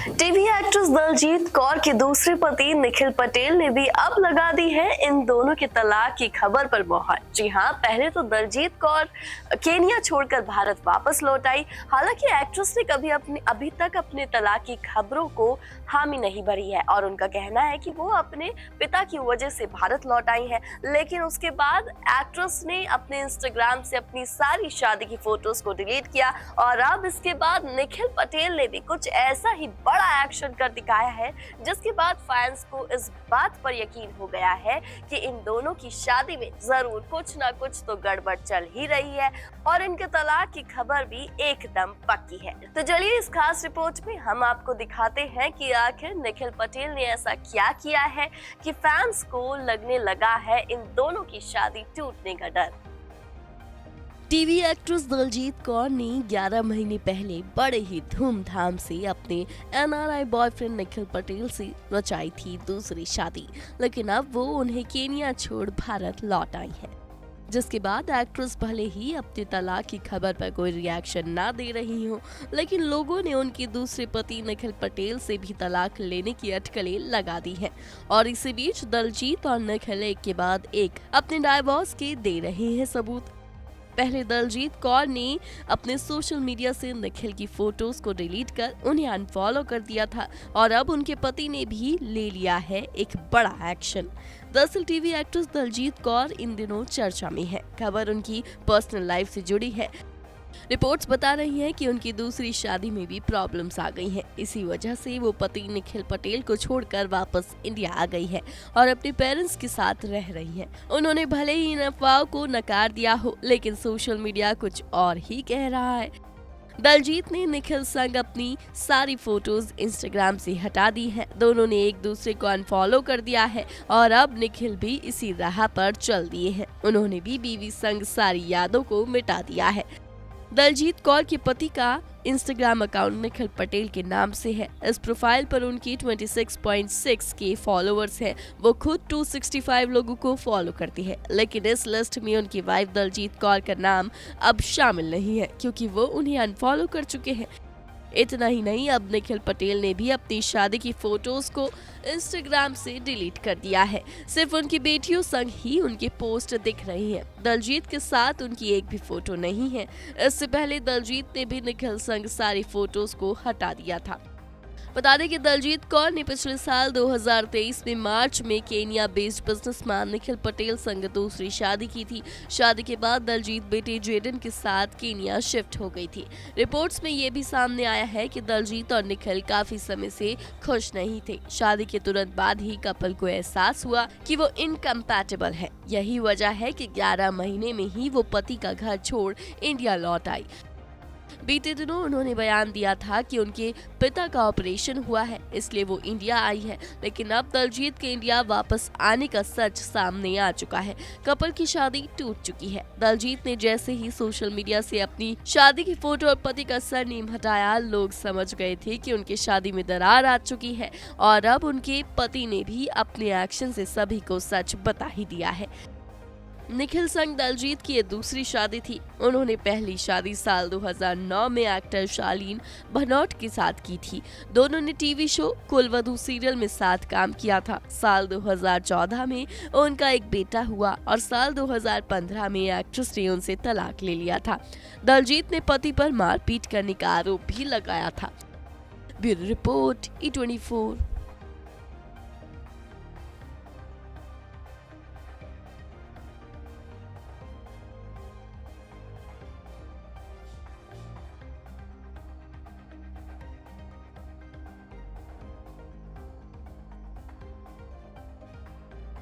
TV actress Daljit Kaur के दूसरे पति निखिल पटेल ने भी अब लगा दी है इन दोनों के तलाक की खबर पर मोहर। जी हाँ, पहले तो दलजीत कौर केनिया छोड़कर भारत वापस लौट आई। हालांकि एक्ट्रेस ने अभी तक अपने तलाक की खबरों को हामी नहीं भरी है और उनका कहना है कि वो अपने पिता की वजह से भारत लौट आई है। लेकिन उसके बाद एक्ट्रेस ने अपने इंस्टाग्राम से अपनी सारी शादी की फोटोज को डिलीट किया और अब इसके बाद निखिल पटेल ने भी कुछ ऐसा ही बड़ा एक्शन कर दिखाया है, जिसके बाद फैंस को इस बात पर यकीन हो गया है कि इन दोनों की शादी में जरूर कुछ ना कुछ तो गड़बड़ चल ही रही है और इनके तलाक की खबर भी एकदम पक्की है। तो चलिए इस खास रिपोर्ट में हम आपको दिखाते हैं कि आखिर निखिल पटेल ने ऐसा क्या किया है कि फैंस को लगने लगा है इन दोनों की शादी टूटने का डर। टीवी एक्ट्रेस दलजीत कौर ने 11 महीने पहले बड़े ही धूमधाम से अपने एनआरआई बॉयफ्रेंड निखिल पटेल से रचाई थी दूसरी शादी, लेकिन अब वो उन्हें केनिया छोड़ भारत लौट आई है। जिसके बाद एक्ट्रेस भले ही अपने तलाक की खबर पर कोई रिएक्शन ना दे रही हो, लेकिन लोगों ने उनके दूसरे पति निखिल पटेल से भी तलाक लेने की अटकलें लगा दी हैं। और इसी बीच दलजीत और निखिल एक के बाद एक अपने डाइवोर्स के दे रहे हैं सबूत। पहले दलजीत कौर ने अपने सोशल मीडिया से निखिल की फोटोज को डिलीट कर उन्हें अनफॉलो कर दिया था और अब उनके पति ने भी ले लिया है एक बड़ा एक्शन। दरअसल टीवी एक्ट्रेस दलजीत कौर इन दिनों चर्चा में है। खबर उनकी पर्सनल लाइफ से जुड़ी है। रिपोर्ट्स बता रही हैं कि उनकी दूसरी शादी में भी प्रॉब्लम्स आ गई हैं। इसी वजह से वो पति निखिल पटेल को छोड़कर वापस इंडिया आ गई है और अपने पेरेंट्स के साथ रह रही हैं। उन्होंने भले ही इन अफवाहों को नकार दिया हो, लेकिन सोशल मीडिया कुछ और ही कह रहा है। दलजीत ने निखिल संग अपनी सारी फोटोज इंस्टाग्राम से हटा दी हैं। दोनों ने एक दूसरे को अनफॉलो कर दिया है और अब निखिल भी इसी राह पर चल दिए हैं। उन्होंने भी बीवी संग सारी यादों को मिटा दिया है। दलजीत कौर के पति का इंस्टाग्राम अकाउंट निखिल पटेल के नाम से है। इस प्रोफाइल पर उनकी 26.6 के फॉलोअर्स हैं। वो खुद 265 लोगों को फॉलो करती है, लेकिन इस लिस्ट में उनकी वाइफ दलजीत कौर का नाम अब शामिल नहीं है, क्योंकि वो उन्हें अनफॉलो कर चुके हैं। इतना ही नहीं, अब निखिल पटेल ने भी अपनी शादी की फोटोज को इंस्टाग्राम से डिलीट कर दिया है। सिर्फ उनकी बेटियों संग ही उनकी पोस्ट दिख रही है। दलजीत के साथ उनकी एक भी फोटो नहीं है। इससे पहले दलजीत ने भी निखिल संग सारी फोटोज को हटा दिया था। बता दें कि दलजीत कौर ने पिछले साल 2023 में मार्च में Kenya based businessman Nikhil Patel संग दूसरी शादी की थी। शादी के बाद दलजीत बेटे जेडन के साथ केनिया शिफ्ट हो गई थी। रिपोर्ट्स में ये भी सामने आया है कि दलजीत और निखिल काफी समय से खुश नहीं थे। शादी के तुरंत बाद ही कपल को एहसास हुआ कि वो इनकम्पैटिबल है। यही वजह है कि 11 महीने में ही वो पति का घर छोड़ इंडिया लौट आई। बीते दिनों उन्होंने बयान दिया था कि उनके पिता का ऑपरेशन हुआ है, इसलिए वो इंडिया आई है। लेकिन अब दलजीत के इंडिया वापस आने का सच सामने आ चुका है। कपल की शादी टूट चुकी है। दलजीत ने जैसे ही सोशल मीडिया से अपनी शादी की फोटो और पति का सरनेम हटाया, लोग समझ गए थे कि उनकी शादी में दरार आ चुकी है और अब उनके पति ने भी अपने एक्शन से सभी को सच बता ही दिया है। निखिल संग दलजीत की ये दूसरी शादी थी। उन्होंने पहली शादी साल 2009 में एक्टर शालीन भनोट के साथ की थी। दोनों ने टीवी शो कुलवधू सीरियल में साथ काम किया था। साल 2014 में उनका एक बेटा हुआ और साल 2015 में एक्ट्रेस ने उनसे तलाक ले लिया था। दलजीत ने पति पर मारपीट करने का आरोप भी लगाया था। Bureau report E24।